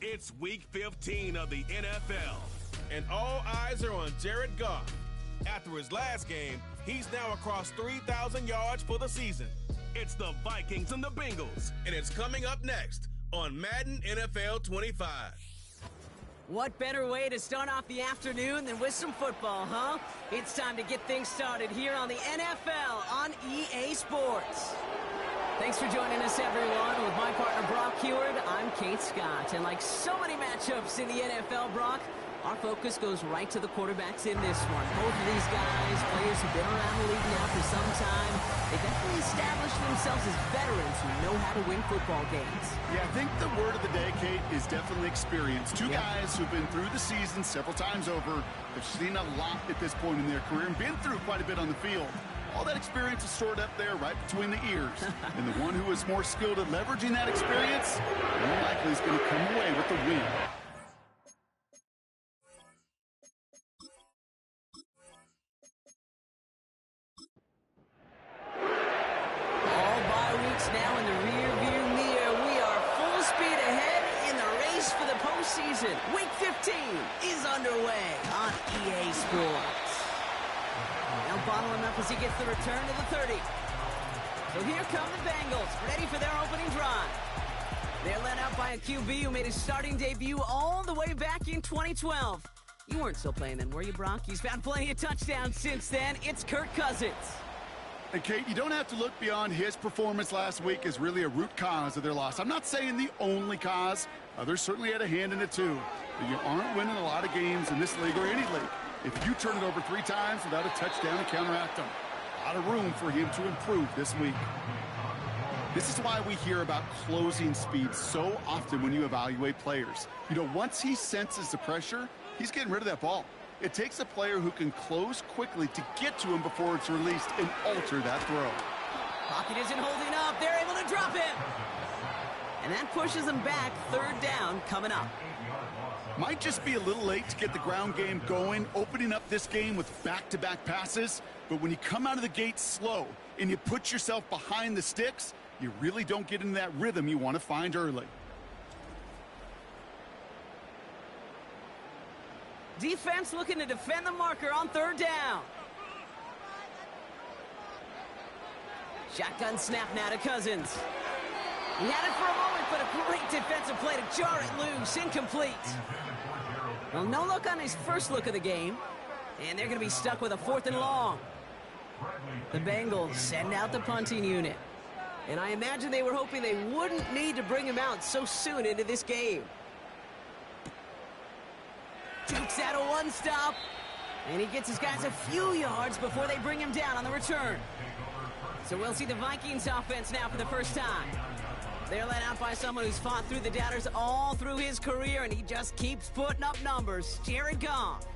It's Week 15 of the NFL, and all eyes are on Jared Goff. After his last game, he's now across 3,000 yards for the season. It's the Vikings and the Bengals, and it's coming up next on Madden NFL 25. What better way to start off the afternoon than with some football, huh? It's time to get things started here on the NFL on EA Sports. Thanks for joining us, everyone. With my partner, Brock Heward, I'm Kate Scott. And like so many matchups in the NFL, Brock, our focus goes right to the quarterbacks in this one. Both of these guys, players who've been around the league now for some time, they definitely established themselves as veterans who know how to win football games. Yeah, I think the word of the day, Kate, is definitely experience. Two guys who've been through the season several times over, have seen a lot at this point in their career and been through quite a bit on the field. All that experience is stored up there right between the ears. And the one who is more skilled at leveraging that experience, more likely is going to come away with the win. All bye weeks now in the rear-view mirror. We are full speed ahead in the race for the postseason. Week 15 is underway on EA Sports. Now bottling up as he gets the return to the 30. So here come the Bengals, ready for their opening drive. They're led out by a QB who made his starting debut all the way back in 2012. You weren't still playing then, were you, Brock? He's found plenty of touchdowns since then. It's Kirk Cousins. And Kate, you don't have to look beyond his performance last week as really a root cause of their loss. I'm not saying the only cause. Others certainly had a hand in it too. But you aren't winning a lot of games in this league or any league if you turn it over 3 times without a touchdown to counteract them. A lot of room for him to improve this week. This is why we hear about closing speed so often when you evaluate players. You know, once he senses the pressure, he's getting rid of that ball. It takes a player who can close quickly to get to him before it's released and alter that throw. Pocket isn't holding up. They're able to drop him. And that pushes them back. 3rd down coming up. Might just be a little late to get the ground game going, opening up this game with back-to-back passes. But when you come out of the gate slow and you put yourself behind the sticks, you really don't get into that rhythm you want to find early. Defense looking to defend the marker on 3rd down. Shotgun snap now to Cousins. He had it for a moment, but a great defensive play to jar it loose. Incomplete. Well, no look on his first look of the game. And they're going to be stuck with a 4th and long. The Bengals send out the punting unit. And I imagine they were hoping they wouldn't need to bring him out so soon into this game. Dukes out a 1-stop. And he gets his guys a few yards before they bring him down on the return. So we'll see the Vikings offense now for the first time. They're led out by someone who's fought through the doubters all through his career, and he just keeps putting up numbers. Jared Goff.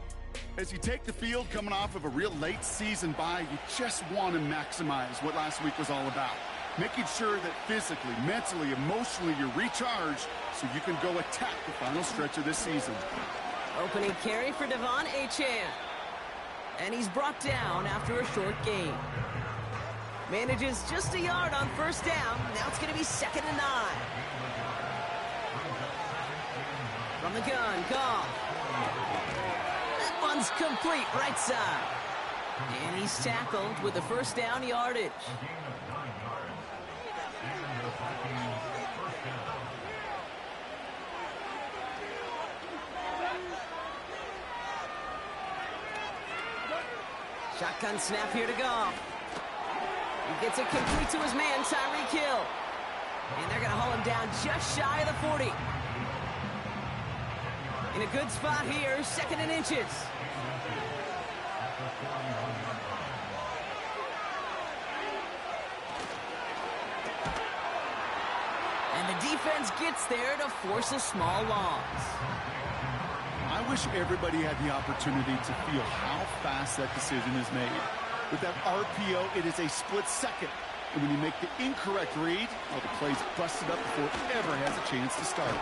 As you take the field coming off of a real late season bye, you just want to maximize what last week was all about. Making sure that physically, mentally, emotionally, you're recharged so you can go attack the final stretch of this season. Opening carry for Devon Achane. And he's brought down after a short gain. Manages just a yard on 1st down. Now it's going to be 2nd and 9. From the gun, Goff. That one's complete right side. And he's tackled with the 1st down yardage. Shotgun snap here to Goff. He gets it complete to his man, Tyreek Hill. And they're going to haul him down just shy of the 40. In a good spot here, 2nd and inches. And the defense gets there to force a small loss. I wish everybody had the opportunity to feel how fast that decision is made. With that RPO, it is a split second. And when you make the incorrect read, well, the play's busted up before it ever has a chance to start.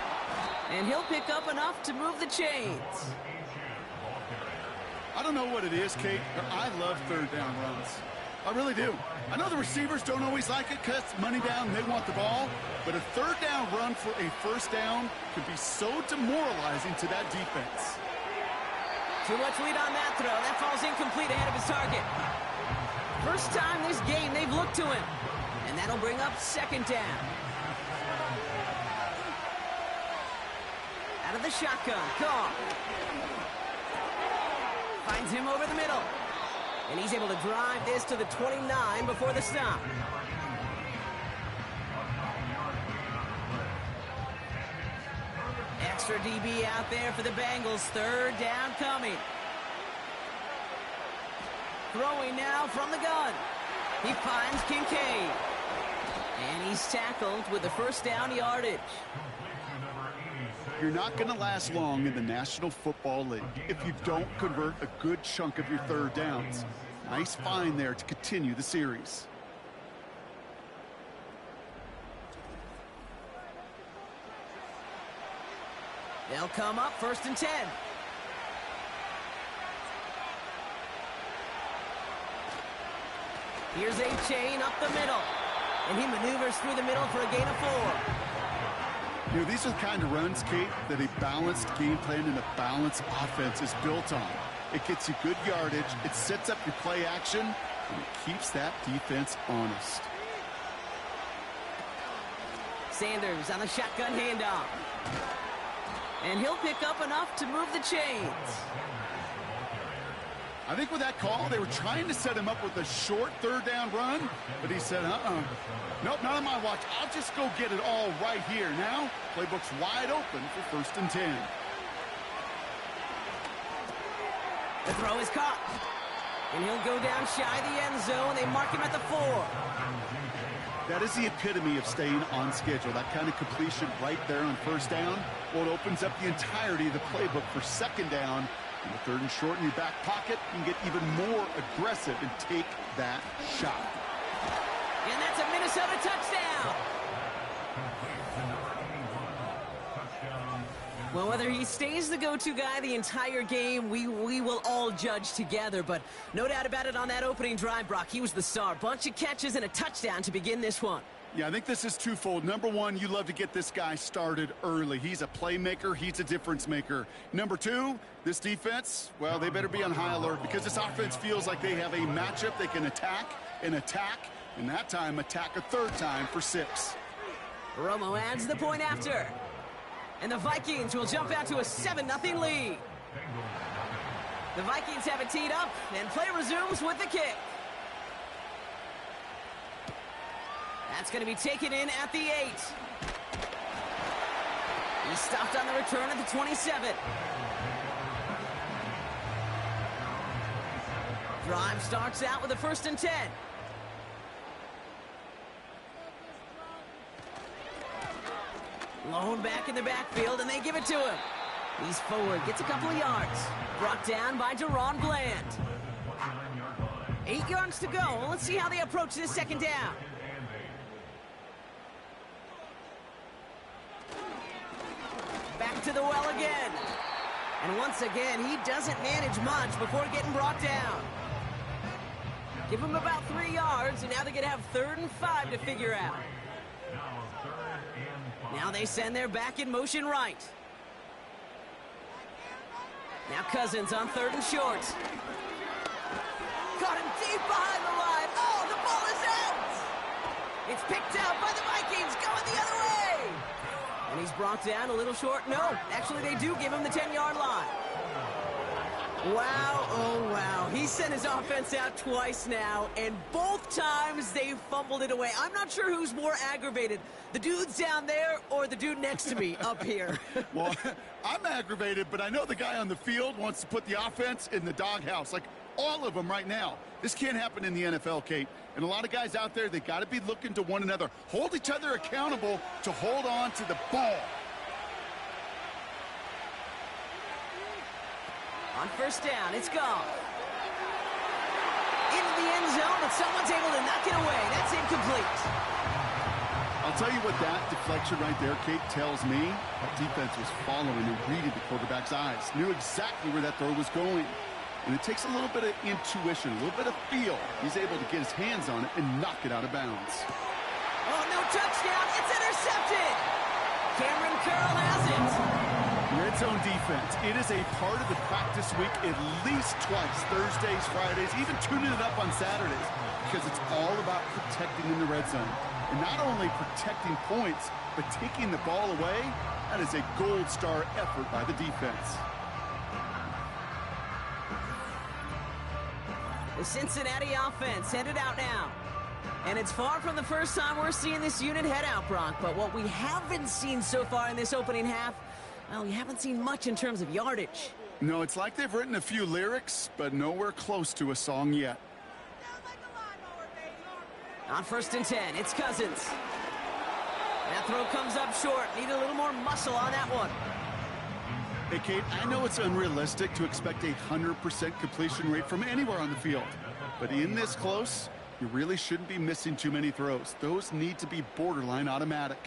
And he'll pick up enough to move the chains. I don't know what it is, Kate, but I love 3rd down runs. I really do. I know the receivers don't always like it because money down, they want the ball. But a third down run for a first down could be so demoralizing to that defense. Too much lead on that throw. That falls incomplete ahead of his target. First time this game they've looked to him. And that'll bring up second down. Out of the shotgun. Goff finds him over the middle. And he's able to drive this to the 29 before the stop. Extra DB out there for the Bengals. Third down coming. Throwing now from the gun. He finds Kincaid. And he's tackled with the first down yardage. You're not going to last long in the National Football League if you don't convert a good chunk of your third downs. Nice find there to continue the series. They'll come up first and 10. Here's a chain up the middle. And he maneuvers through the middle for a gain of 4. You know, these are the kind of runs, Kate, that a balanced game plan and a balanced offense is built on. It gets you good yardage, it sets up your play action, and it keeps that defense honest. Sanders on the shotgun handoff. And he'll pick up enough to move the chains. I think with that call, they were trying to set him up with a short third down run, but he said, nope, not on my watch. I'll just go get it all right here. Now, playbook's wide open for first and 10. The throw is caught. And he'll go down shy of the end zone. They mark him at the 4. That is the epitome of staying on schedule. That kind of completion right there on first down. Well, it opens up the entirety of the playbook for second down. And the third and short in your back pocket, you can get even more aggressive and take that shot. And that's a Minnesota touchdown. Well, whether he stays the go-to guy the entire game, we will all judge together. But no doubt about it, on that opening drive, Brock, he was the star. Bunch of catches and a touchdown to begin this one. Yeah, I think this is twofold. Number one, you love to get this guy started early. He's a playmaker. He's a difference maker. Number two, this defense, well, they better be on high alert because this offense feels like they have a matchup they can attack, and that time attack a third time for 6. Romo adds the point after. And the Vikings will jump out to a 7-0 lead. The Vikings have it teed up, and play resumes with the kick. That's going to be taken in at the 8. He stopped on the return at the 27. Drive starts out with a first and 10. Lone back in the backfield, and they give it to him. He's forward, gets a couple of yards. Brought down by Deron Bland. 8 yards to go. Let's see how they approach this second down. Back to the well again. And once again, he doesn't manage much before getting brought down. Give him about 3 yards, and now they're going to have 3rd and 5 to figure out. Now they send their back in motion right. Now Cousins on 3rd and short. Caught him deep behind the line. Oh, the ball is out! It's picked out by the Vikings, going the other way! And he's brought down a little short. No, actually they do give him the 10-yard line. Wow, oh wow. He sent his offense out twice now, and both times they fumbled it away. I'm not sure who's more aggravated, the dudes down there or the dude next to me up here. Well, I'm aggravated, but I know the guy on the field wants to put the offense in the doghouse, like all of them right now. This can't happen in the NFL, Kate. And a lot of guys out there, they got to be looking to one another. Hold each other accountable to hold on to the ball. On first down, it's gone. Into the end zone, but someone's able to knock it away. That's incomplete. I'll tell you what that deflection right there, Kate, tells me. That defense was following and reading the quarterback's eyes. Knew exactly where that throw was going. And it takes a little bit of intuition, a little bit of feel. He's able to get his hands on it and knock it out of bounds. Oh, no touchdown. It's intercepted. Cameron Curl has it. Red zone defense. It is a part of the practice week at least twice, Thursdays, Fridays, even tuning it up on Saturdays, because it's all about protecting in the red zone. And not only protecting points, but taking the ball away. That is a gold star effort by the defense. The Cincinnati offense headed out now. And it's far from the first time we're seeing this unit head out, Brock. But what we haven't seen so far in this opening half, well, we haven't seen much in terms of yardage. No, it's like they've written a few lyrics, but nowhere close to a song yet. On 1st and 10, it's Cousins. That throw comes up short. Need a little more muscle on that one. Hey, Kate, I know it's unrealistic to expect a 100% completion rate from anywhere on the field. But in this close, you really shouldn't be missing too many throws. Those need to be borderline automatic.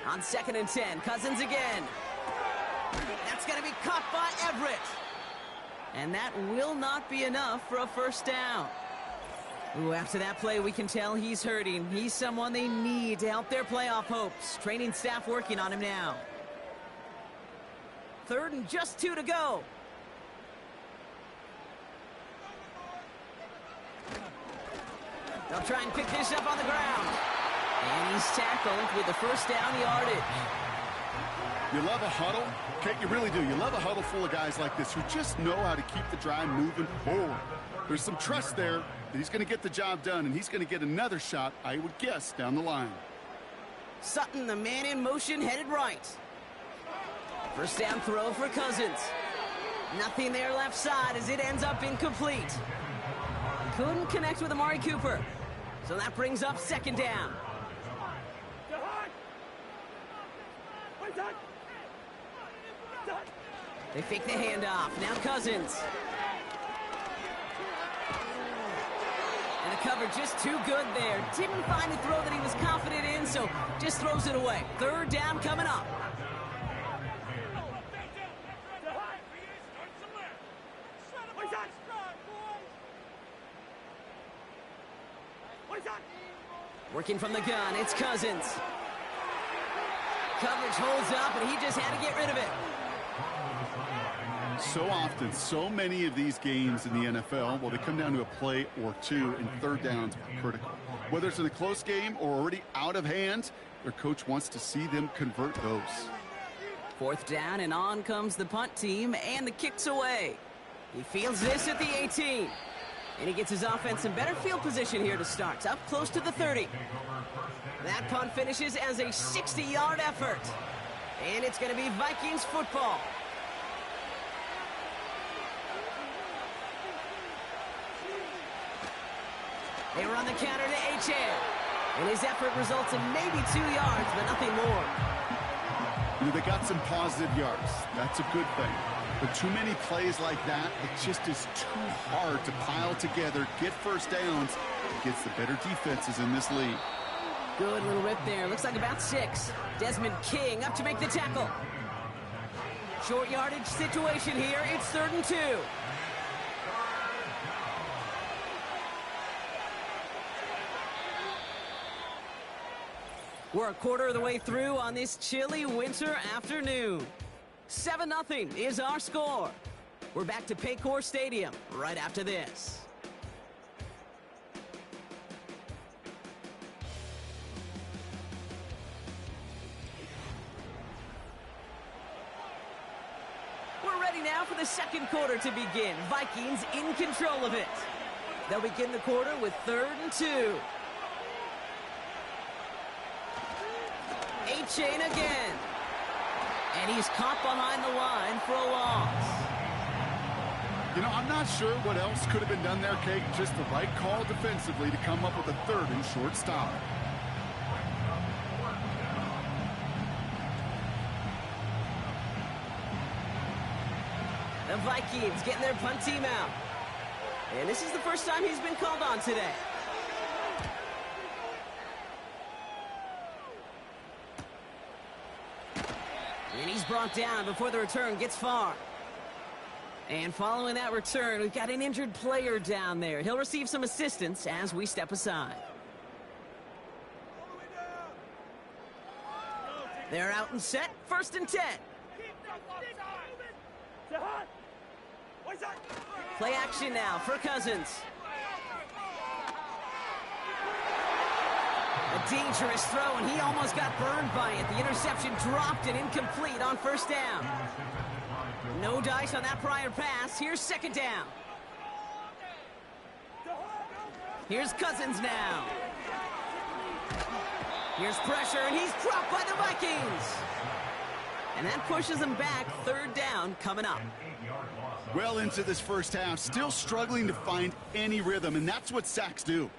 On 2nd and 10, Cousins again. That's going to be caught by Everett. And that will not be enough for a first down. Ooh, after that play, we can tell he's hurting. He's someone they need to help their playoff hopes. Training staff working on him now. 3rd and just 2 to go. They'll try and pick this up on the ground. And he's tackled with the first down yardage. You love a huddle? Kate, you really do. You love a huddle full of guys like this who just know how to keep the drive moving forward. There's some trust there that he's going to get the job done, and he's going to get another shot, I would guess, down the line. Sutton, the man in motion, headed right. First down throw for Cousins. Nothing there left side as it ends up incomplete. Couldn't connect with Amari Cooper. So that brings up 2nd down. They fake the handoff. Now Cousins. And a cover just too good there. Didn't find a throw that he was confident in, so just throws it away. 3rd down coming up. Working from the gun, it's Cousins. Coverage holds up, and he just had to get rid of it. So often, so many of these games in the NFL, well, they come down to a play or two, and 3rd downs are critical. Whether it's in a close game or already out of hand, their coach wants to see them convert those. 4th down, and on comes the punt team, and the kick's away. He fields this at the 18. And he gets his offense in better field position here to start. Up close to the 30. That punt finishes as a 60-yard effort. And it's going to be Vikings football. They run the counter to H.A. And his effort results in maybe 2 yards, but nothing more. You know, they got some positive yards. That's a good thing. But too many plays like that, it just is too hard to pile together, get first downs against the better defenses in this league. Good little rip there. Looks like about 6. Desmond King up to make the tackle. Short yardage situation here. It's 3rd and 2. We're a quarter of the way through on this chilly winter afternoon. 7-0 is our score. We're back to Paycor Stadium right after this. We're ready now for the 2nd quarter to begin. Vikings in control of it. They'll begin the quarter with 3rd and 2. A-chain again. And he's caught behind the line for a loss. You know, I'm not sure what else could have been done there, Kate. Just the right call defensively to come up with a 3rd and short stop. The Vikings getting their punt team out. And this is the first time he's been called on today. And he's brought down before the return gets far. And following that return, we've got an injured player down there. He'll receive some assistance as we step aside. They're out and set. 1st and 10. Play action now for Cousins. A dangerous throw, and he almost got burned by it. The interception dropped and incomplete on 1st down. No dice on that prior pass. Here's 2nd down. Here's Cousins now. Here's pressure, and he's dropped by the Vikings. And that pushes him back. 3rd down coming up. Well into this first half, still struggling to find any rhythm, and that's what sacks do.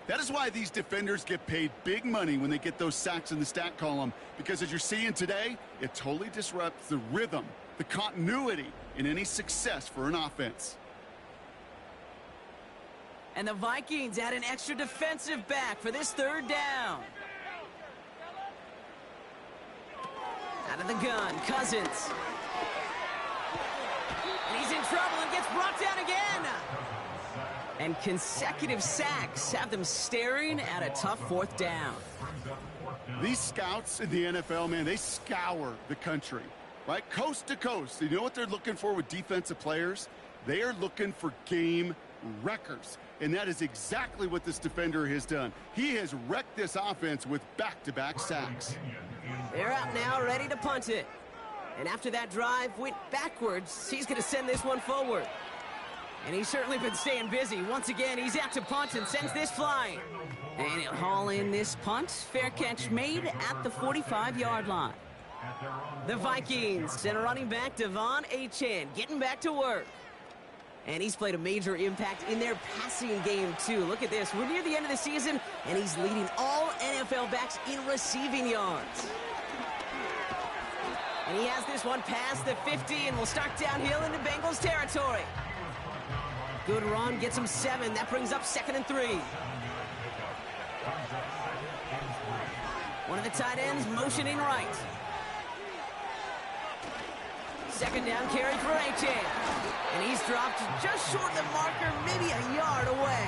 That is why these defenders get paid big money when they get those sacks in the stat column, because as you're seeing today, it totally disrupts the rhythm, the continuity in any success for an offense. And the Vikings add an extra defensive back for this 3rd down. Out of the gun, Cousins. And he's in trouble and gets brought down again. And consecutive sacks have them staring at a tough 4th down. These scouts in the NFL, man, they scour the country, right? Coast to coast. You know what they're looking for with defensive players? They are looking for game wreckers. And that is exactly what this defender has done. He has wrecked this offense with back-to-back sacks. They're out now, ready to punt it. And after that drive went backwards, he's going to send this one forward. And he's certainly been staying busy. Once again, he's out to punt and sends this flying. And he'll haul in this punt. Fair catch made at the 45-yard line. The Vikings send a running back, Devon Achane, getting back to work. And he's played a major impact in their passing game, too. Look at this. We're near the end of the season, and he's leading all NFL backs in receiving yards. And he has this one past the 50, and will start downhill into Bengals territory. Good run, gets him 7. That brings up 2nd and 3. One of the tight ends motioning right. 2nd down carry for Achane. And he's dropped just short of the marker, maybe a yard away.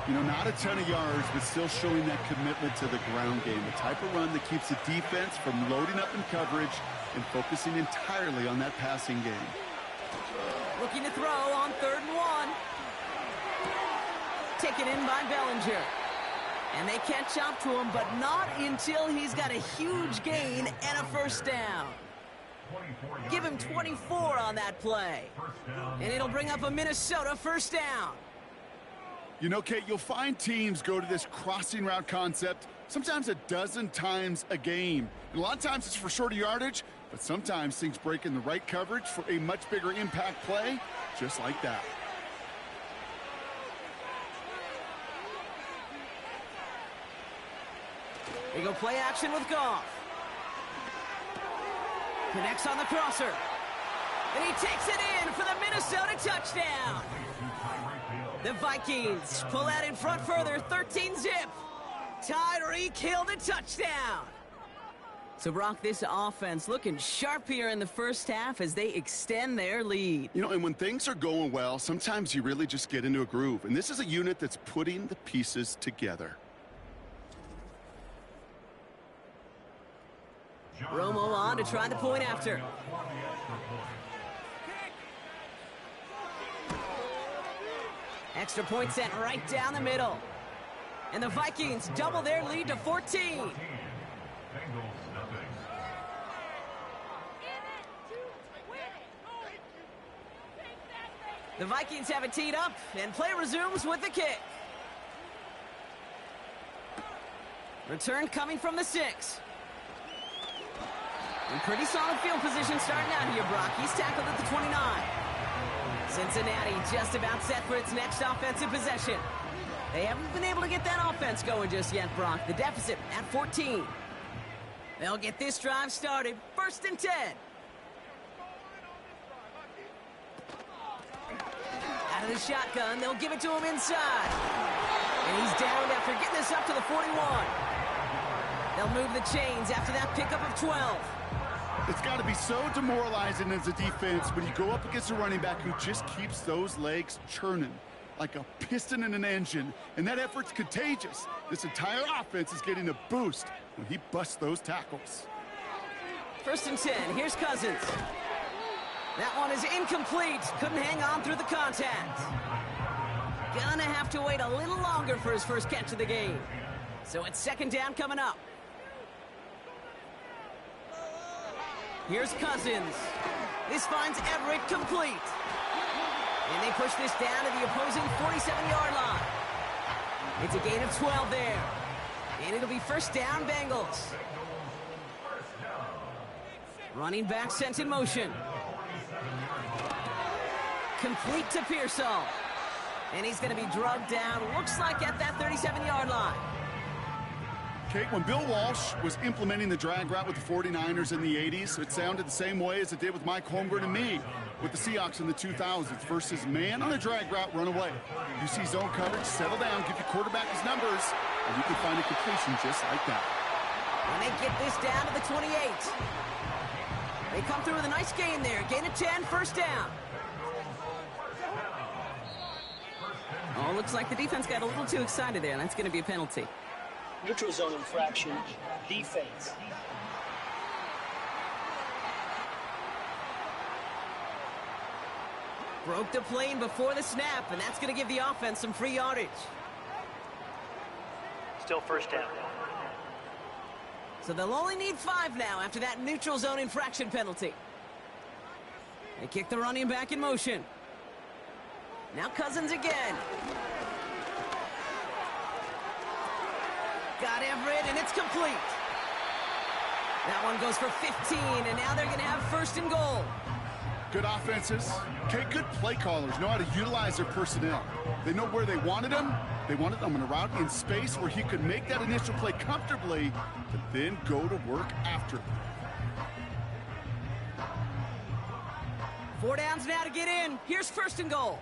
You know, not a ton of yards, but still showing that commitment to the ground game. The type of run that keeps the defense from loading up in coverage and focusing entirely on that passing game. Looking to throw on 3rd and 1. Taken in by Bellinger. And they catch up to him, but not until he's got a huge gain and a 1st down. Give him 24 on that play. And it'll bring up a Minnesota 1st down. You know, Kate, you'll find teams go to this crossing route concept sometimes a dozen times a game. And a lot of times it's for shorter yardage, but sometimes things break in the right coverage for a much bigger impact play, just like that. They go play action with Goff. Connects on the crosser. And he takes it in for the Minnesota touchdown. The Vikings pull out in front further, 13-zip. Tyreek Hill the touchdown. So, Brock, this offense looking sharp here in the first half as they extend their lead. You know, and when things are going well, sometimes you really just get into a groove. And this is a unit that's putting the pieces together. Romo on to try the point after. Extra point set right down the middle. And the Vikings double their lead to 14. The Vikings have it teed up, and play resumes with the kick. Return coming from the 6. In pretty solid field position starting out here, Brock. He's tackled at the 29. Cincinnati just about set for its next offensive possession. They haven't been able to get that offense going just yet, Brock. The deficit at 14. They'll get this drive started. 1st and 10. Out of the shotgun, they'll give it to him inside. And he's down after getting this up to the 41. They'll move the chains after that pickup of 12. It's got to be so demoralizing as a defense when you go up against a running back who just keeps those legs churning like a piston in an engine, and that effort's contagious. This entire offense is getting a boost when he busts those tackles. 1st and 10. Here's Cousins. That one is incomplete. Couldn't hang on through the contact. Gonna have to wait a little longer for his first catch of the game. So it's 2nd down coming up. Here's Cousins. This finds Everett complete. And they push this down to the opposing 47-yard line. It's a gain of 12 there. And it'll be 1st down, Bengals. Running back sent in motion. Complete to Pearsall. And he's going to be drugged down, looks like at that 37-yard line. Kate, when Bill Walsh was implementing the drag route with the 49ers in the 80s, it sounded the same way as it did with Mike Holmgren and me with the Seahawks in the 2000s versus man on a drag route, run away. You see zone coverage, settle down, give your quarterback his numbers, and you can find a completion just like that. And they get this down to the 28. They come through with a nice gain there. Gain of 10, 1st down. Oh, looks like the defense got a little too excited there, and that's going to be a penalty. Neutral zone infraction, defense. Broke the plane before the snap, and that's going to give the offense some free yardage. Still 1st down. So they'll only need 5 now after that neutral zone infraction penalty. They kick the running back in motion. Now Cousins again. Got Everett, and it's complete. That one goes for 15, and now they're going to have 1st and goal. Good offenses. Okay, good play callers know how to utilize their personnel. They know where they wanted them. They wanted them on a route in space where he could make that initial play comfortably, but then go to work after. 4 downs now to get in. Here's 1st and goal.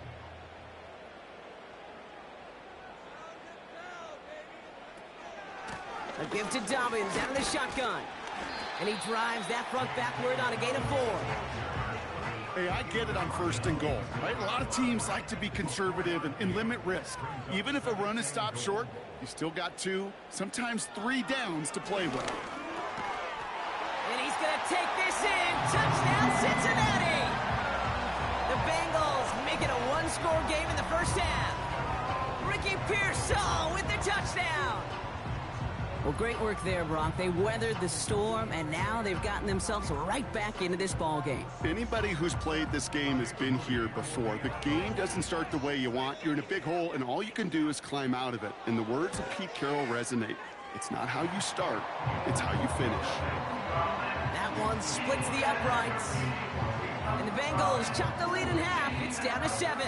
A give to Dobbins out of the shotgun. And he drives that front backward on a gain of 4. Hey, I get it on 1st and goal, right? A lot of teams like to be conservative and limit risk. Even if a run is stopped short, you still got 2, sometimes 3 downs to play with. And he's going to take this in. Touchdown, Cincinnati! The Bengals make it a 1-score game in the 1st half. Ricky Pearsall with the touchdown. Well, great work there, Brock. They weathered the storm, and now they've gotten themselves right back into this ball game. Anybody who's played this game has been here before. The game doesn't start the way you want. You're in a big hole, and all you can do is climb out of it. And the words of Pete Carroll resonate. It's not how you start, it's how you finish. That one splits the uprights. And the Bengals chop the lead in half. It's down to 7.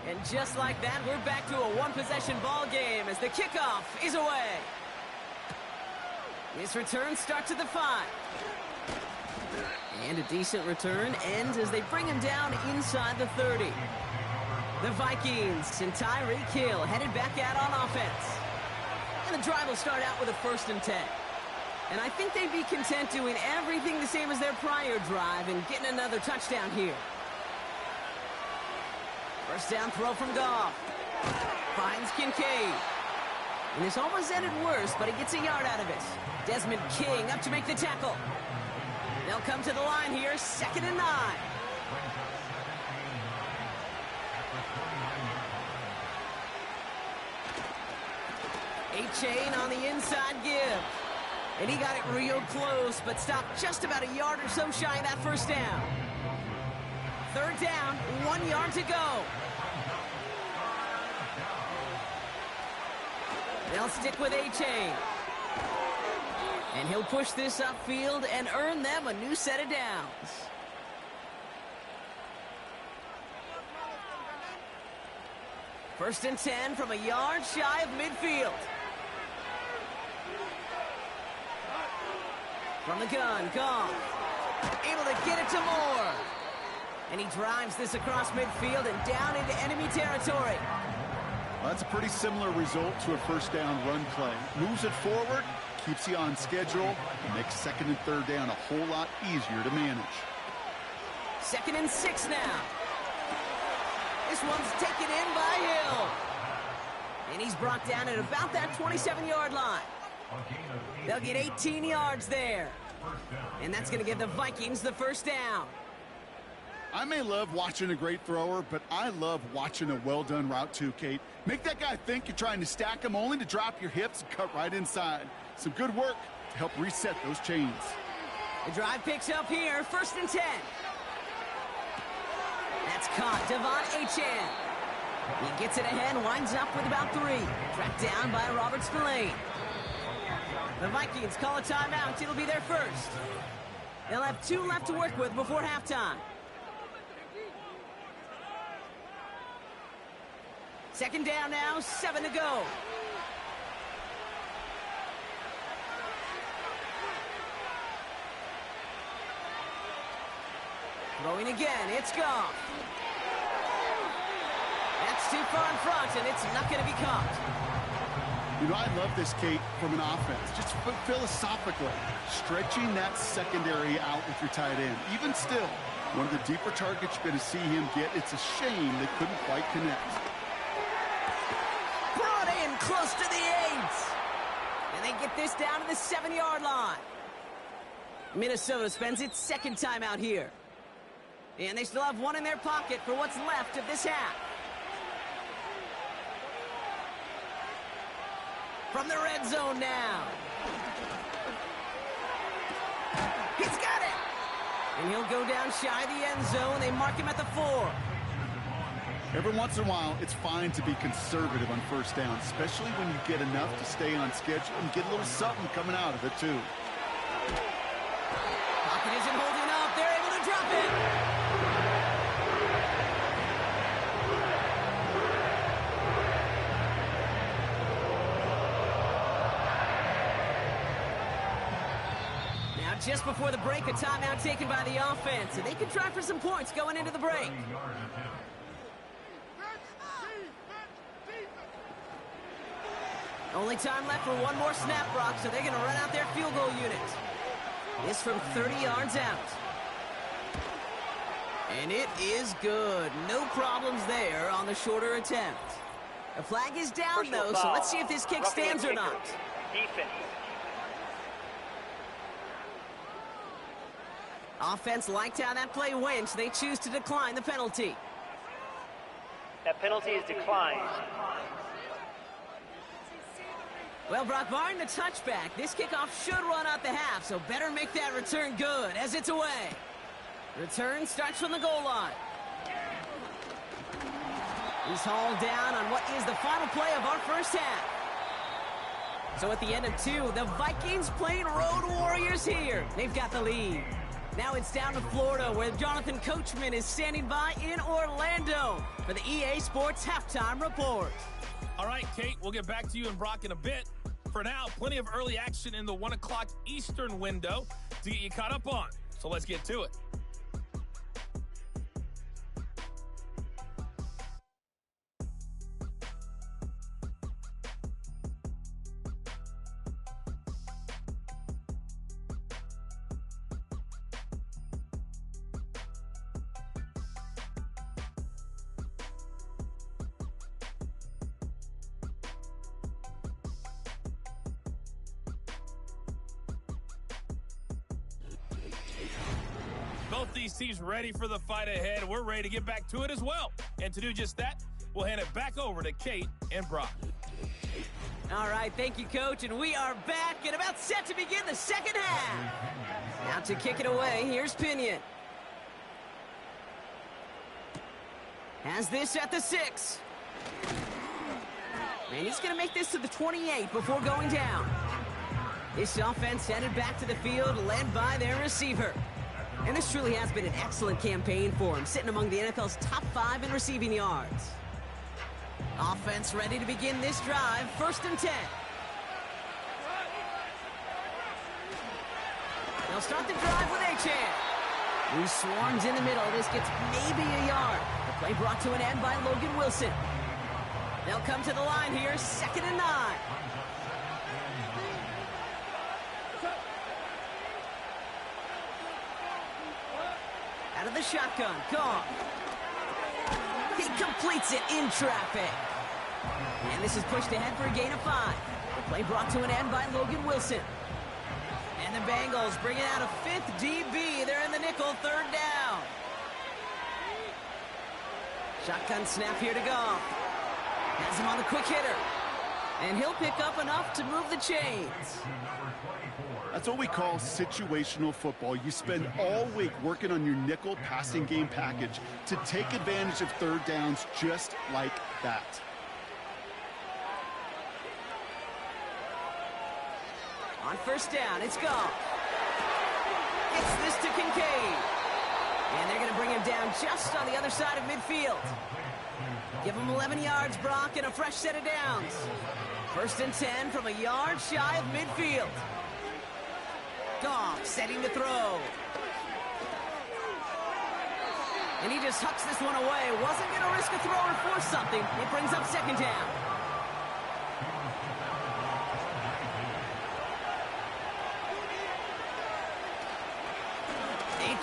And just like that, we're back to a 1-possession ball game as the kickoff is away. This return starts at the 5. And a decent return ends as they bring him down inside the 30. The Vikings and Tyreek Hill headed back out on offense. And the drive will start out with a 1st and 10. And I think they'd be content doing everything the same as their prior drive and getting another touchdown here. 1st down throw from Goff. Finds Kincaid. And this almost ended worse, but he gets a yard out of it. Desmond King up to make the tackle. They'll come to the line here, 2nd and 9. A-Chain on the inside give. And he got it real close, but stopped just about a yard or so shy of that 1st down. 3rd down, 1 yard to go. They'll stick with A-Chain. And he'll push this upfield and earn them a new set of downs. First and 10 from a yard shy of midfield. From the gun, Goff. Able to get it to Moore. And he drives this across midfield and down into enemy territory. Well, that's a pretty similar result to a 1st down run play. Moves it forward, keeps you on schedule and makes second and third down a whole lot easier to manage. 2nd and 6 now. This one's taken in by Hill. And he's brought down at about that 27-yard line. They'll get 18 yards there. And that's going to give the Vikings the first down. I may love watching a great thrower, but I love watching a well-done route too, Kate. Make that guy think you're trying to stack him only to drop your hips and cut right inside. Some good work to help reset those chains. The drive picks up here, 1st and 10. That's caught, Devon Achane. He gets it ahead, winds up with about 3. Tracked down by Robert Spillane. The Vikings call a timeout. It'll be their first. They'll have 2 left to work with before halftime. 2nd down now, 7 to go. Throwing again, it's Goff. That's too far in front, and it's not going to be caught. You know, I love this, Kate, from an offense. Just philosophically, stretching that secondary out with your tight end. Even still, one of the deeper targets you're going to see him get. It's a shame they couldn't quite connect. Brought in close to the 8. And they get this down to the 7-yard line. Minnesota spends its 2nd timeout here. And they still have 1 in their pocket for what's left of this half. From the red zone now. He's got it! And he'll go down shy of the end zone. They mark him at the 4. Every once in a while, it's fine to be conservative on 1st down, especially when you get enough to stay on schedule and get a little something coming out of it, too. Pocket isn't holding up. They're able to drop it. Just before the break, a timeout taken by the offense, and they can try for some points going into the break. Only time left for 1 more snap, Brock, so they're going to run out their field goal unit. This from 30 yards out. And it is good. No problems there on the shorter attempt. The flag is down, though, so let's see if this kick stands or not. Defense. Offense liked how that play went, so they choose to decline the penalty. That penalty is declined. Well, Brock, barring the touchback, this kickoff should run out the half, so better make that return good as it's away. Return starts from the goal line. He's hauled down on what is the final play of our first half. So at the end of 2, the Vikings playing Road Warriors here. They've got the lead. Now it's down to Florida, where Jonathan Coachman is standing by in Orlando for the EA Sports Halftime Report. All right, Kate, we'll get back to you and Brock in a bit. For now, plenty of early action in the 1 o'clock Eastern window to get you caught up on. So let's get to it. Both these teams ready for the fight ahead. We're ready to get back to it as well. And to do just that, we'll hand it back over to Kate and Brock. All right, thank you, Coach. And we are back and about set to begin the second half. Now to kick it away, here's Pinion. Has this at the 6. And he's going to make this to the 28 before going down. This offense headed back to the field, led by their receiver. And this truly has been an excellent campaign for him, sitting among the NFL's top 5 in receiving yards. Offense ready to begin this drive, 1st and 10. They'll start the drive with Achane, who swarms in the middle. This gets maybe a yard. The play brought to an end by Logan Wilson. They'll come to the line here, 2nd and 9. the shotgun. Goff. He completes it in traffic. And this is pushed ahead for a gain of 5. The play brought to an end by Logan Wilson. And the Bengals bringing out a 5th DB. They're in the nickel, 3rd down. Shotgun snap here to Goff. Has him on the quick hitter. And he'll pick up enough to move the chains. That's what we call situational football. You spend all week working on your nickel passing game package to take advantage of 3rd downs just like that. On 1st down, it's Goff. Gets this to Kincaid. And they're going to bring him down just on the other side of midfield. Give him 11 yards, Brock, and a fresh set of downs. 1st and 10 from a yard shy of midfield. Goff setting to throw. And he just hucks this one away. Wasn't going to risk a throw or force something. It brings up 2nd down.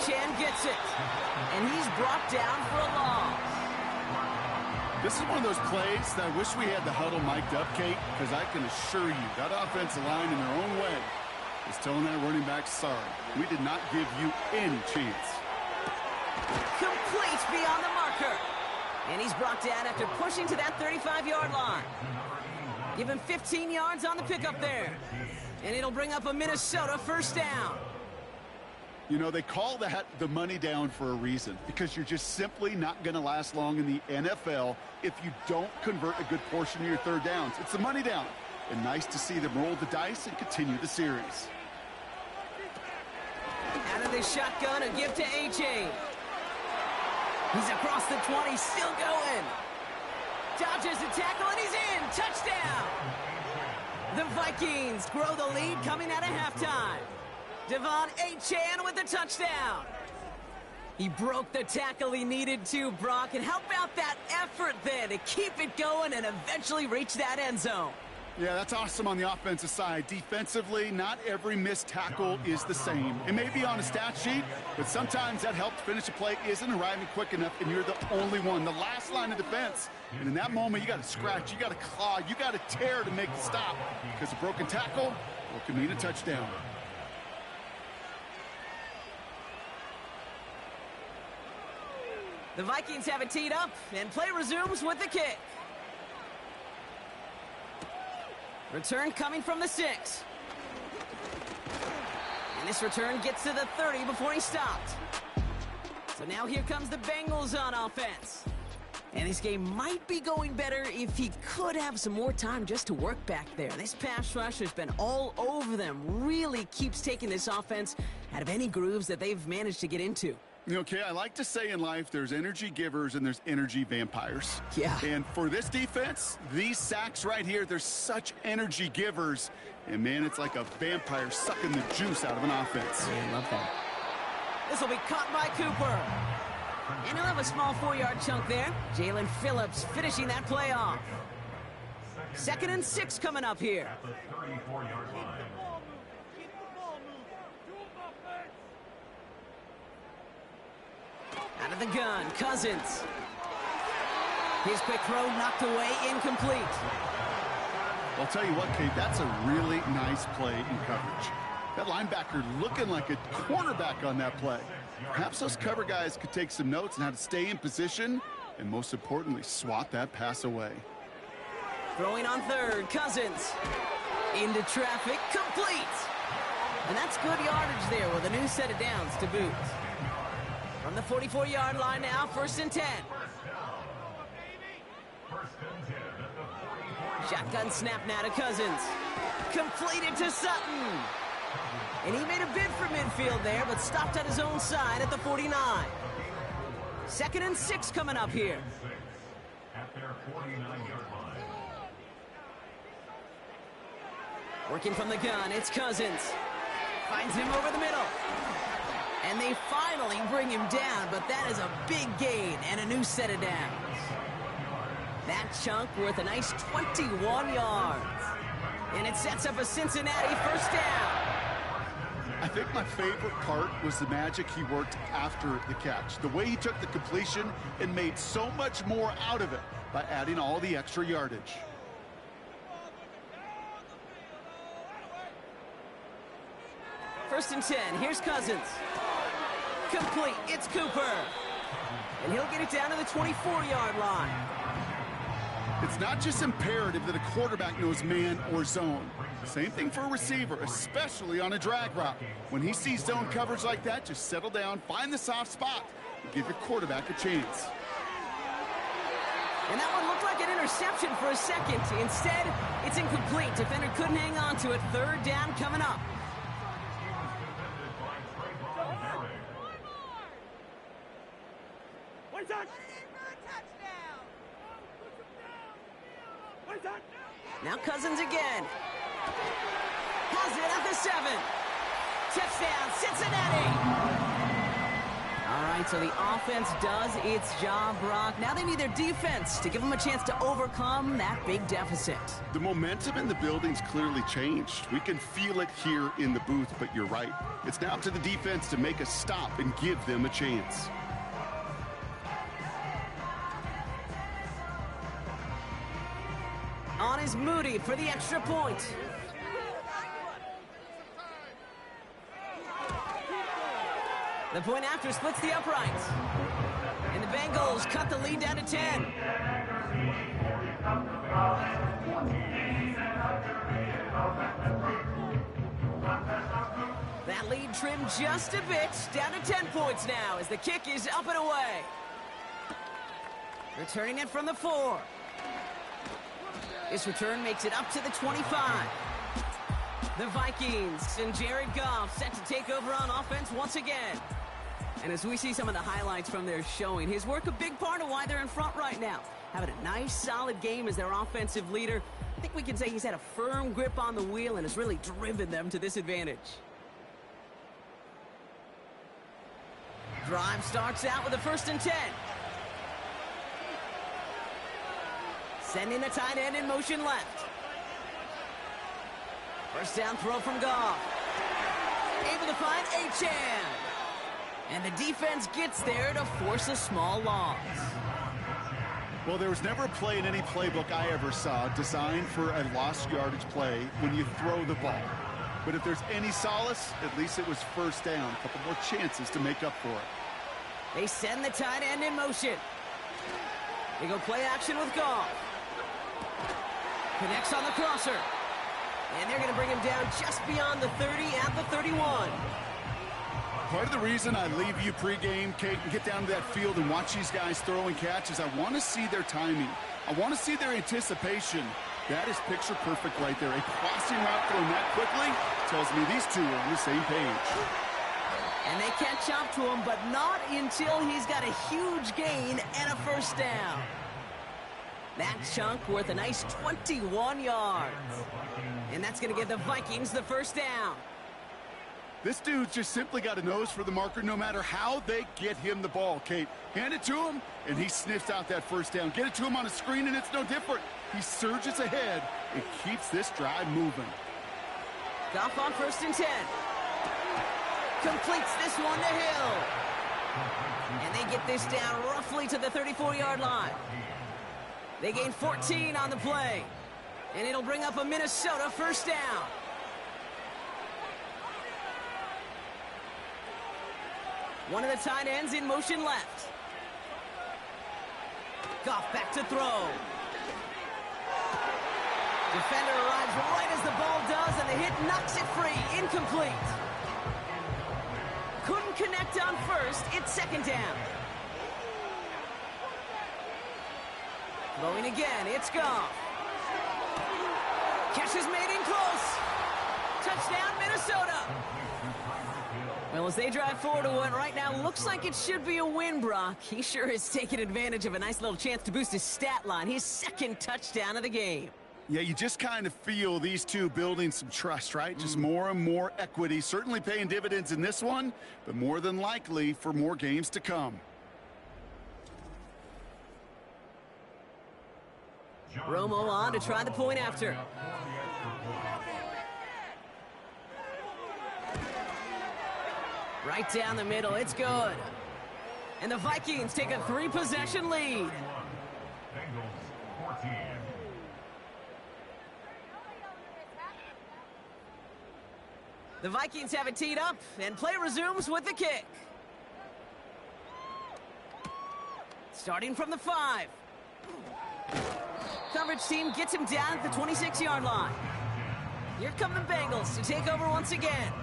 Chan gets it, and he's brought down for a loss. This is one of those plays that I wish we had the huddle mic'd up, Kate, because I can assure you that offensive line in their own way is telling that running back, sorry, we did not give you any chance. Complete beyond the marker. And he's brought down after pushing to that 35-yard line. Give him 15 yards on the pickup there. And it'll bring up a Minnesota 1st down. You know, they call that the money down for a reason, because you're just simply not going to last long in the NFL if you don't convert a good portion of your 3rd downs. It's the money down. And nice to see them roll the dice and continue the series. Out of the shotgun, a give to A-Chain. He's across the 20, still going. Dodges the tackle, and he's in. Touchdown! The Vikings grow the lead coming out of halftime. Devon A-Chan with the touchdown. He broke the tackle he needed to, Brock, and help out that effort there to keep it going and eventually reach that end zone. Yeah, that's awesome on the offensive side. Defensively, not every missed tackle is the same. It may be on a stat sheet, but sometimes that help to finish a play isn't arriving quick enough, and you're the only one, the last line of defense. And in that moment, you got to scratch, you got to claw, you got to tear to make the stop, because a broken tackle could mean a touchdown. The Vikings have it teed up, and play resumes with the kick. Return coming from the 6. And this return gets to the 30 before he stopped. So now here comes the Bengals on offense. And this game might be going better if he could have some more time just to work back there. This pass rush has been all over them. Really keeps taking this offense out of any grooves that they've managed to get into. Okay, I like to say in life there's energy givers and there's energy vampires. Yeah. And for this defense, these sacks right here, they're such energy givers. And, man, it's like a vampire sucking the juice out of an offense. Yeah, I love that. This will be caught by Cooper. And he'll have a small 4-yard chunk there. Jalen Phillips finishing that play off. 2nd and 6 coming up here. Out of the gun, Cousins. His quick throw knocked away, incomplete. I'll tell you what, Kate, that's a really nice play in coverage. That linebacker looking like a cornerback on that play. Perhaps those cover guys could take some notes on how to stay in position and, most importantly, swat that pass away. Throwing on 3rd, Cousins. Into traffic, complete. And that's good yardage there with a new set of downs to boot. From the 44-yard line now, 1st and 10. Shotgun snap now to Cousins. Completed to Sutton. And he made a bid for midfield there, but stopped at his own side at the 49. 2nd and 6 coming up here. Working from the gun, it's Cousins. Finds him over the middle. And they finally bring him down, but that is a big gain and a new set of downs. That chunk worth a nice 21 yards. And it sets up a Cincinnati 1st down. I think my favorite part was the magic he worked after the catch. The way he took the completion and made so much more out of it by adding all the extra yardage. First and 10. Here's Cousins. Complete. It's Cooper. And he'll get it down to the 24-yard line. It's not just imperative that a quarterback knows man or zone. Same thing for a receiver, especially on a drag route. When he sees zone coverage like that, just settle down, find the soft spot, and give your quarterback a chance. And that one looked like an interception for a second. Instead, it's incomplete. Defender couldn't hang on to it. Third down coming up. Now Cousins again. Has it at the 7. Touchdown, Cincinnati. All right, so the offense does its job, Brock. Now they need their defense to give them a chance to overcome that big deficit. The momentum in the building's clearly changed. We can feel it here in the booth, but you're right. It's now up to the defense to make a stop and give them a chance. On is Moody for the extra point. The point after splits the uprights. And the Bengals cut the lead down to 10. That lead trimmed just a bit, down to 10 points now as the kick is up and away. Returning it from the 4. This return makes it up to the 25. The Vikings and Jared Goff set to take over on offense once again. And as we see some of the highlights from their showing, his work a big part of why they're in front right now. Having a nice, solid game as their offensive leader. I think we can say he's had a firm grip on the wheel and has really driven them to this advantage. Drive starts out with a 1st and 10. Sending the tight end in motion left. First down throw from Goff. Able to find Achane. And the defense gets there to force a small loss. Well, there was never a play in any playbook I ever saw designed for a lost yardage play when you throw the ball. But if there's any solace, at least it was first down. A couple more chances to make up for it. They send the tight end in motion. They go play action with Goff. Connects on the crosser. And they're going to bring him down just beyond the 30 at the 31. Part of the reason I leave you pregame, Kate, and get down to that field and watch these guys throw and catch is I want to see their timing. I want to see their anticipation. That is picture perfect right there. A crossing route thrown that quickly tells me these two are on the same page. And they catch up to him, but not until he's got a huge gain and a first down. That chunk worth a nice 21 yards. And that's going to give the Vikings the first down. This dude's just simply got a nose for the marker no matter how they get him the ball, Kate. Hand it to him, and he sniffs out that first down. Get it to him on a screen, and it's no different. He surges ahead and keeps this drive moving. Goff on 1st and 10. Completes this one to Hill. And they get this down roughly to the 34-yard line. They gain 14 on the play. And it'll bring up a Minnesota first down. One of the tight ends in motion left. Goff back to throw. Defender arrives right as the ball does, and the hit knocks it free. Incomplete. Couldn't connect on first. It's second down. Throwing again. It's Goff. Catch is made in close. Touchdown, Minnesota. Well, as they drive forward to what right now looks like it should be a win, Brock, he sure has taken advantage of a nice little chance to boost his stat line. His second touchdown of the game. Yeah, you just kind of feel these two building some trust, right? Just more and more equity. Certainly paying dividends in this one, but more than likely for more games to come. Romo on to try the point after. Right down the middle, it's good. And the Vikings take a 3-possession lead. Bengals 14. The Vikings have it teed up, and play resumes with the kick. Starting from the 5. Coverage team gets him down at the 26-yard line. Here come the Bengals to take over once again.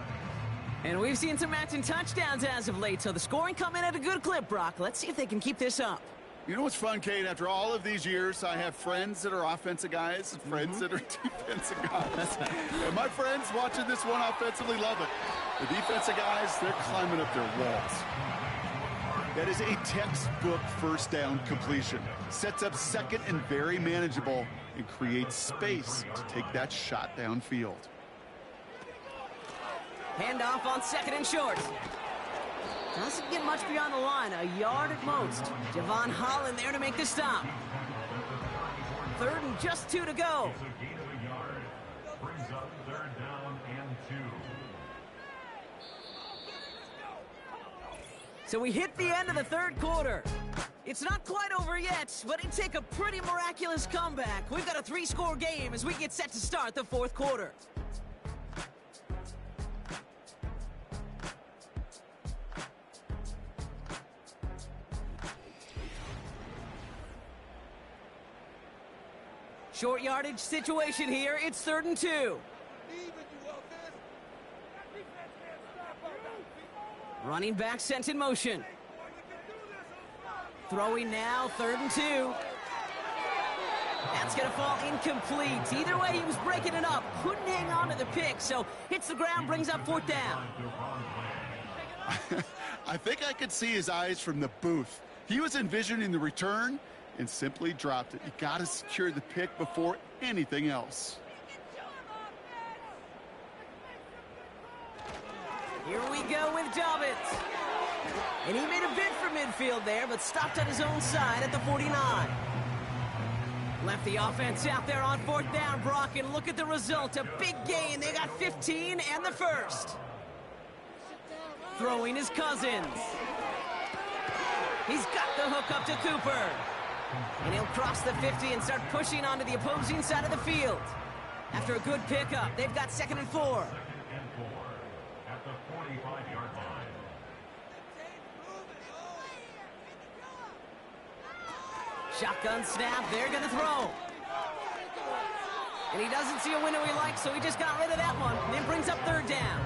And we've seen some matching touchdowns as of late, so the scoring coming at a good clip, Brock. Let's see if they can keep this up. You know what's fun, Kate? After all of these years, I have friends that are offensive guys, friends that are defensive guys. And my friends watching this one offensively love it. The defensive guys, they're climbing up their walls. That is a textbook first down completion. Sets up second and very manageable and creates space to take that shot downfield. Handoff on second and short. Doesn't get much beyond the line, a yard at most. Javon Holland there to make the stop. Third and just 2 to go. It's a gain of a yard. Brings up 3rd down and 2. So we hit the end of the 3rd quarter. It's not quite over yet, but it'd take a pretty miraculous comeback. We've got a 3-score game as we get set to start the 4th quarter. Short yardage situation here. It's 3rd and 2. Running back sent in motion. Throwing now, 3rd and 2. That's going to fall incomplete. Either way, he was breaking it up. Couldn't hang on to the pick, so hits the ground, brings up 4th down. I think I could see his eyes from the booth. He was envisioning the return and simply dropped it. You got to secure the pick before anything else. Here we go with Dobbins. And he made a bid for midfield there, but stopped on his own side at the 49. Left the offense out there on 4th down, Brock, and look at the result. A big gain. They got 15 and the 1st. Throwing his Cousins. He's got the hook up to Cooper. And he'll cross the 50 and start pushing onto the opposing side of the field. After a good pickup, they've got 2nd and 4. 2nd and 4 at the 45-yard line. Shotgun snap, they're going to throw. And he doesn't see a window he likes, so he just got rid of that one. And then brings up 3rd down.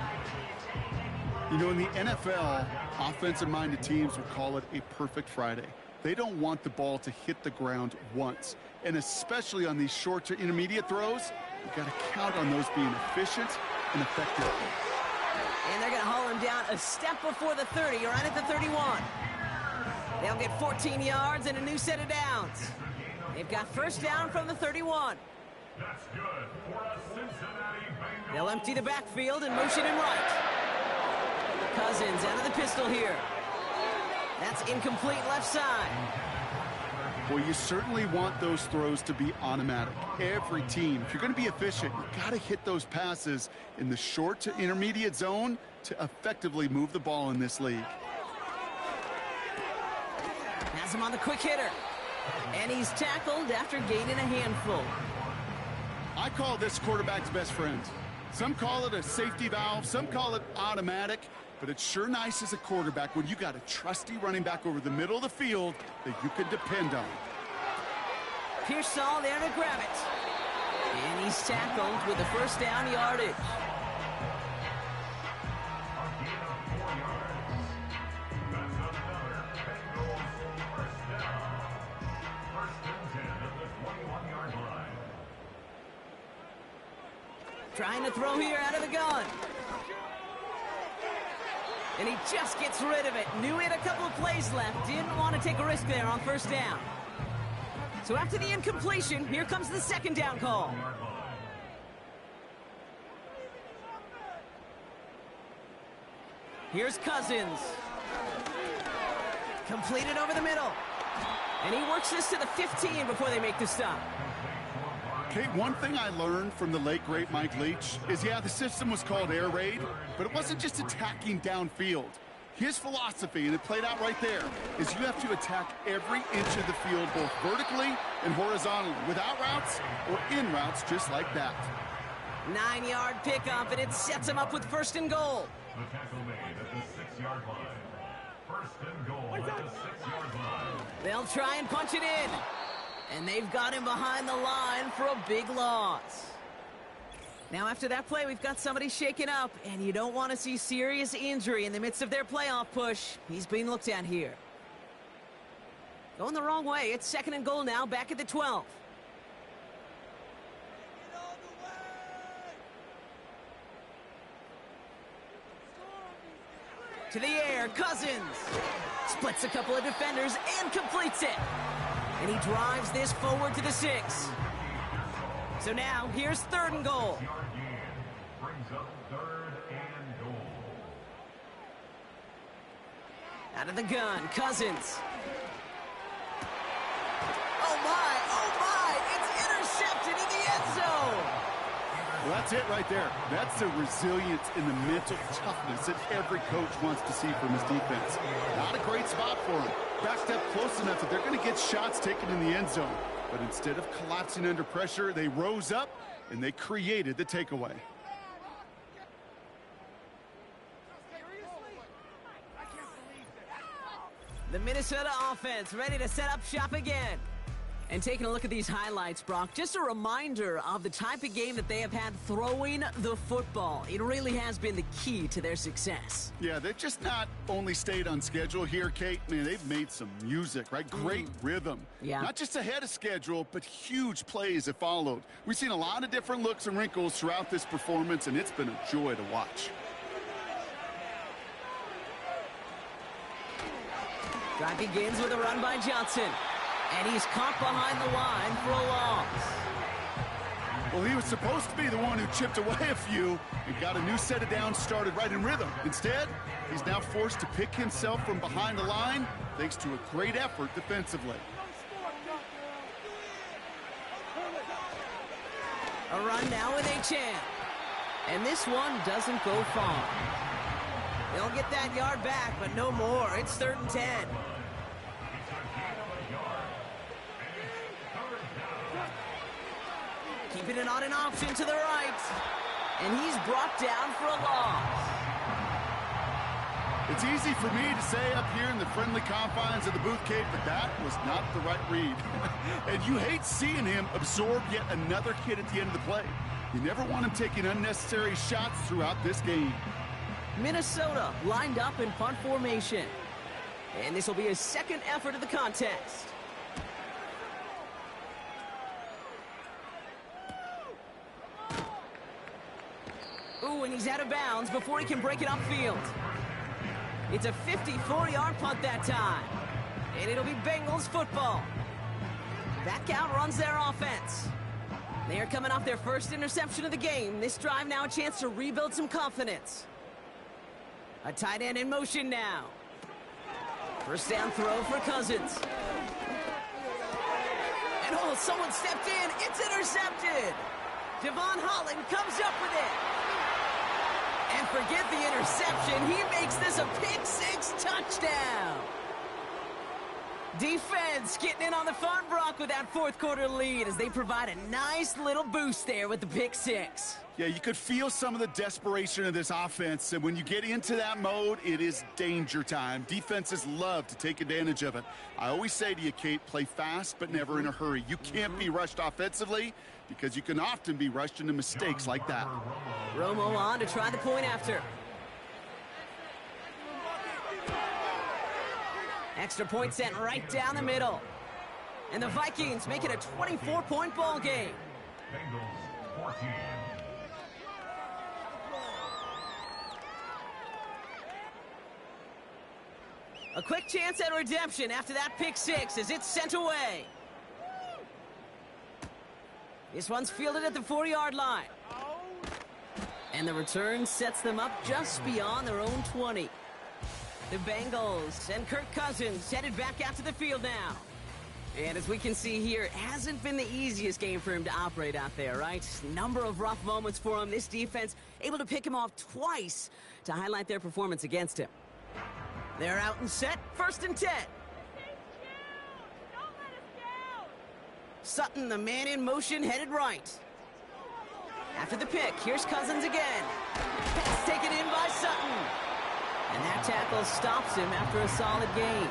You know, in the NFL, offensive-minded teams will call it a perfect Friday. They don't want the ball to hit the ground once. And especially on these short to intermediate throws, you got to count on those being efficient and effective. And they're going to haul him down a step before the 30, right at the 31. They'll get 14 yards and a new set of downs. They've got 1st down from the 31. That's good for a Cincinnati Bengals. They'll empty the backfield and motion him right. Cousins out of the pistol here. That's incomplete left side. Well, you certainly want those throws to be automatic. Every team, if you're going to be efficient, you got to hit those passes in the short to intermediate zone to effectively move the ball in this league. Has him on the quick hitter. And he's tackled after gaining a handful. I call this quarterback's best friend. Some call it a safety valve, some call it automatic, but it's sure nice as a quarterback when you got a trusty running back over the middle of the field that you can depend on. Pearsall there to grab it. And he's tackled with the 1st down yardage. Trying to throw here out of the gun. And he just gets rid of it. Knew he had a couple of plays left. Didn't want to take a risk there on 1st down. So after the incompletion, here comes the 2nd down call. Here's Cousins. Completed over the middle. And he works this to the 15 before they make the stop. Kate, one thing I learned from the late, great Mike Leach is, yeah, the system was called air raid, but it wasn't just attacking downfield. His philosophy, and it played out right there, is you have to attack every inch of the field, both vertically and horizontally, without routes or in routes just like that. 9-yard pickup, and it sets him up with 1st and goal. The tackle made at the 6-yard line. 1st and goal at the 6-yard line. They'll try and punch it in. And they've got him behind the line for a big loss. Now, after that play, we've got somebody shaken up, and you don't want to see serious injury in the midst of their playoff push. He's being looked at here. Going the wrong way. It's 2nd and goal now, back at the 12. To the air, Cousins. Splits a couple of defenders and completes it. And he drives this forward to the 6. So now, here's 3rd and goal. Brings up 3rd and goal. Out of the gun, Cousins. Oh my, it's intercepted in the end zone. Well, that's it right there. That's the resilience and the mental toughness that every coach wants to see from his defense. Not a great spot for him. Backed up close enough that they're going to get shots taken in the end zone. But instead of collapsing under pressure, they rose up and they created the takeaway. The Minnesota offense ready to set up shop again. And taking a look at these highlights, Brock, just a reminder of the type of game that they have had throwing the football. It really has been the key to their success. Yeah, they've just not only stayed on schedule here, Kate. Man, they've made some music, right? Great rhythm. Yeah. Not just ahead of schedule, but huge plays have followed. We've seen a lot of different looks and wrinkles throughout this performance, and it's been a joy to watch. Drive begins with a run by Johnson. And he's caught behind the line for a loss. Well, he was supposed to be the one who chipped away a few and got a new set of downs started right in rhythm. Instead, he's now forced to pick himself from behind the line thanks to a great effort defensively. A run now with Achane. And this one doesn't go far. They'll get that yard back, but no more. It's 3rd and 10. Keeping it on an option to the right. And he's brought down for a loss. It's easy for me to say up here in the friendly confines of the booth, Kate, but that was not the right read. And you hate seeing him absorb yet another hit at the end of the play. You never want him taking unnecessary shots throughout this game. Minnesota lined up in punt formation. And this will be his 2nd effort of the contest. Ooh, and he's out of bounds before he can break it upfield. It's a 54-yard punt that time. And it'll be Bengals football. Back out runs their offense. They are coming off their first interception of the game. This drive now a chance to rebuild some confidence. A tight end in motion now. First down throw for Cousins. And oh, someone stepped in. It's intercepted. Devon Holland comes up with it. And forget the interception. He makes this a pick-6 touchdown. Defense getting in on the fun, Brock, with that 4th quarter lead as they provide a nice little boost there with the pick-6. Yeah, you could feel some of the desperation of this offense, and when you get into that mode, it is danger time. Defenses love to take advantage of it. I always say to you, Kate, play fast but never in a hurry. You can't be rushed offensively because you can often be rushed into mistakes like that. Romo on to try the point after. Extra point sent right down the middle. And the Vikings make it a 24-point ball game. Bengals 14. A quick chance at redemption after that pick-6 as it's sent away. This one's fielded at the 4-yard line. And the return sets them up just beyond their own 20. The Bengals and Kirk Cousins headed back out to the field now. And as we can see here, it hasn't been the easiest game for him to operate out there, right? Number of rough moments for him. This defense able to pick him off twice to highlight their performance against him. They're out and set. 1st and 10. Sutton, the man in motion, headed right. After the pick, here's Cousins again. Pass taken in by Sutton. And that tackle stops him after a solid gain.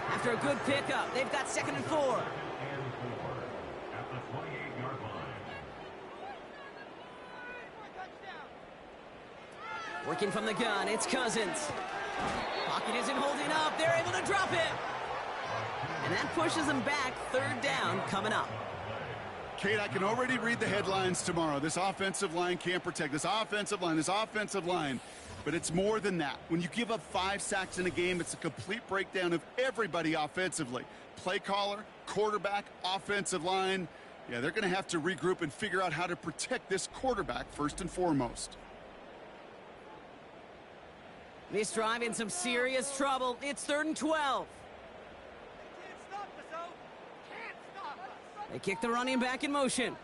After a good pickup, they've got 2nd and 4. At the 28-yard line. Working from the gun, it's Cousins. Pocket isn't holding up. They're able to drop it. And that pushes them back. 3rd down coming up. Kate, I can already read the headlines tomorrow. This offensive line can't protect. This offensive line. But it's more than that. When you give up 5 sacks in a game, it's a complete breakdown of everybody offensively. Play caller, quarterback, offensive line. Yeah, they're going to have to regroup and figure out how to protect this quarterback first and foremost. This drive in some serious trouble. It's 3rd and 12. They kick the running back in motion.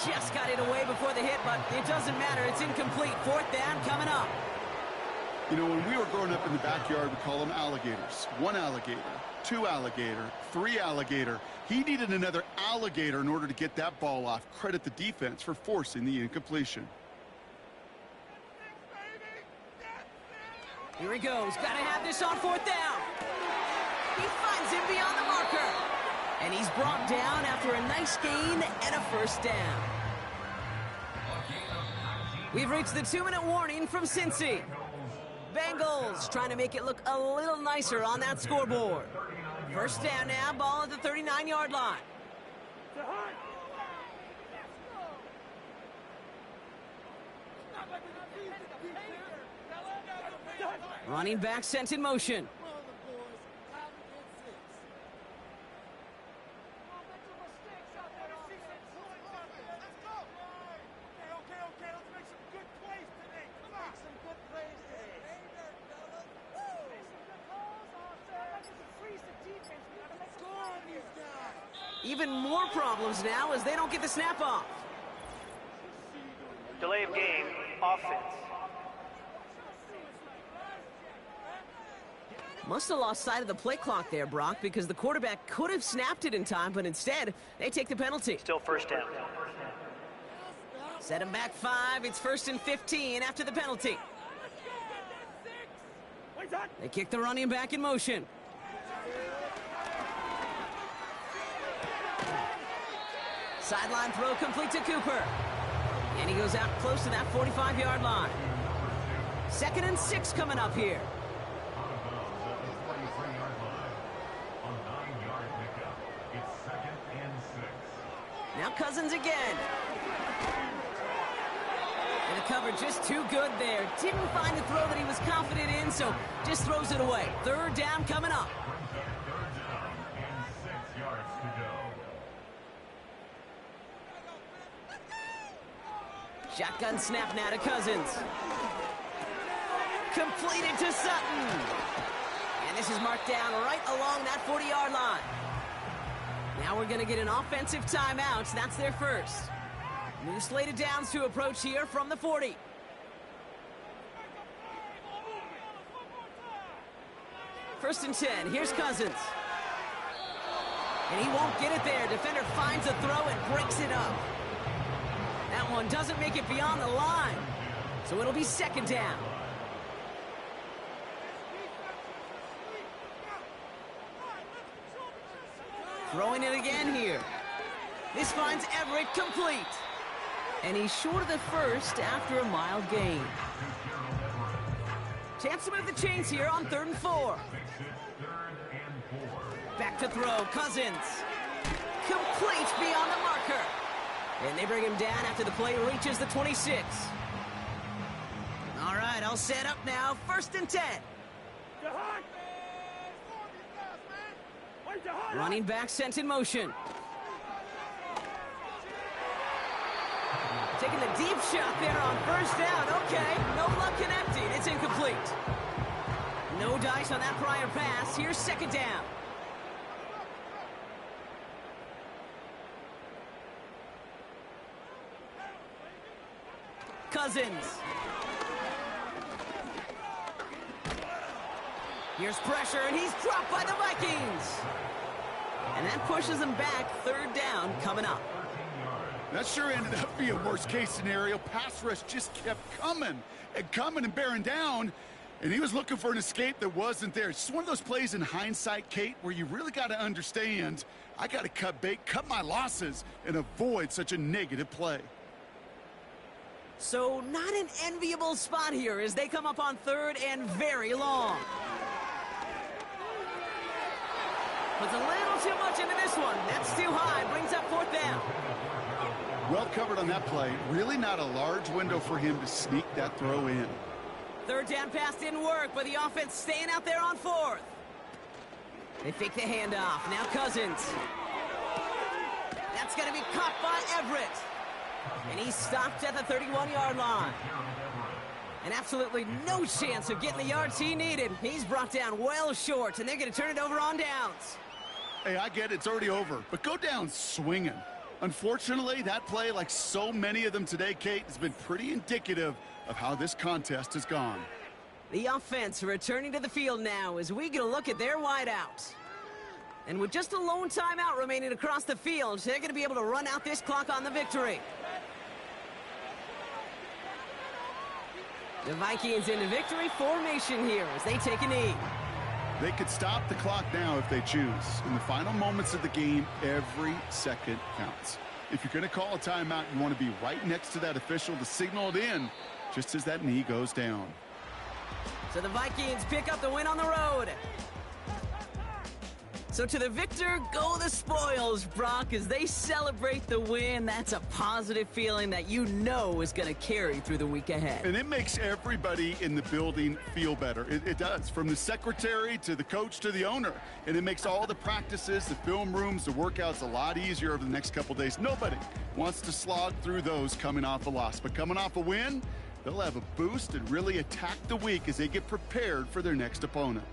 Just got it away before the hit, but it doesn't matter. It's incomplete. 4th down coming up. You know, when we were growing up in the backyard, we call them alligators. 1 alligator, 2 alligator, 3 alligator. He needed another alligator in order to get that ball off. Credit the defense for forcing the incompletion. Here he goes. Got to have this on 4th down. He finds him beyond the marker. And he's brought down after a nice gain and a 1st down. We've reached the 2-minute warning from Cincy. Bengals trying to make it look a little nicer on that scoreboard. 1st down now, ball at the 39-yard line. Running back sent in motion. Even more problems now as they don't get the snap off. Delay of game, offense. Must have lost sight of the play clock there, Brock, because the quarterback could have snapped it in time, but instead, they take the penalty. Still 1st down. Set him back 5. It's 1st and 15 after the penalty. They kick the running back in motion. Sideline throw complete to Cooper. And he goes out close to that 45-yard line. 2nd and 6 coming up here. Now Cousins again. And the cover just too good there. Didn't find a throw that he was confident in, so just throws it away. 3rd down coming up. Shotgun snap now to Cousins. Completed to Sutton. And this is marked down right along that 40-yard line. Now we're going to get an offensive timeout. That's their first. New slate of downs to approach here from the 40. First and 10. Here's Cousins. And he won't get it there. Defender finds a throw and breaks it up. That one doesn't make it beyond the line. So it'll be 2nd down. Throwing it again here. This finds Everett complete. And he's short of the first after a mild gain. Chance to move the chains here on 3rd and 4. Back to throw, Cousins. Complete beyond the marker. And they bring him down after the play reaches the 26. All right, all set up now. 1st and 10. Running back sent in motion. Taking the deep shot there on 1st down. Okay, no luck connecting. It's incomplete. No dice on that prior pass. Here's 2nd down. Cousins. Here's pressure, and he's dropped by the Vikings. And that pushes them back. Third down coming up. That sure ended up being a worst-case scenario. Pass rush just kept coming and bearing down, and he was looking for an escape that wasn't there. It's just one of those plays in hindsight, Kate, where you really got to understand, I got to cut bait, cut my losses, and avoid such a negative play. So not an enviable spot here as they come up on third and very long. Puts a little too much into this one. That's too high. Brings up fourth down. Well covered on that play. Really not a large window for him to sneak that throw in. Third down pass didn't work, but the offense staying out there on fourth. They fake the handoff. Now Cousins. That's going to be caught by Everett. And he stopped at the 31-yard line. And absolutely no chance of getting the yards he needed. He's brought down well short, and they're going to turn it over on downs. Hey, I get it. It's already over. But go down swinging. Unfortunately, that play, like so many of them today, Kate, has been pretty indicative of how this contest has gone. The offense returning to the field now as we get a look at their wideouts. And with just a lone timeout remaining across the field, they're going to be able to run out this clock on the victory. The Vikings in the victory formation here as they take a knee. They could stop the clock now if they choose. In the final moments of the game, every second counts. If you're going to call a timeout, you want to be right next to that official to signal it in just as that knee goes down. So the Vikings pick up the win on the road. So to the victor go the spoils, Brock, as they celebrate the win. That's a positive feeling that you know is going to carry through the week ahead. And it makes everybody in the building feel better. It does, from the secretary to the coach to the owner. And it makes all the practices, the film rooms, the workouts a lot easier over the next couple days. Nobody wants to slog through those coming off a loss. But coming off a win, they'll have a boost and really attack the week as they get prepared for their next opponent.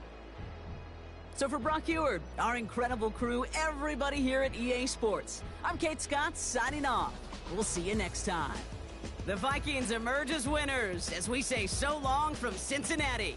So for Brock Eward, our incredible crew, everybody here at EA Sports, I'm Kate Scott signing off. We'll see you next time. The Vikings emerge as winners as we say so long from Cincinnati.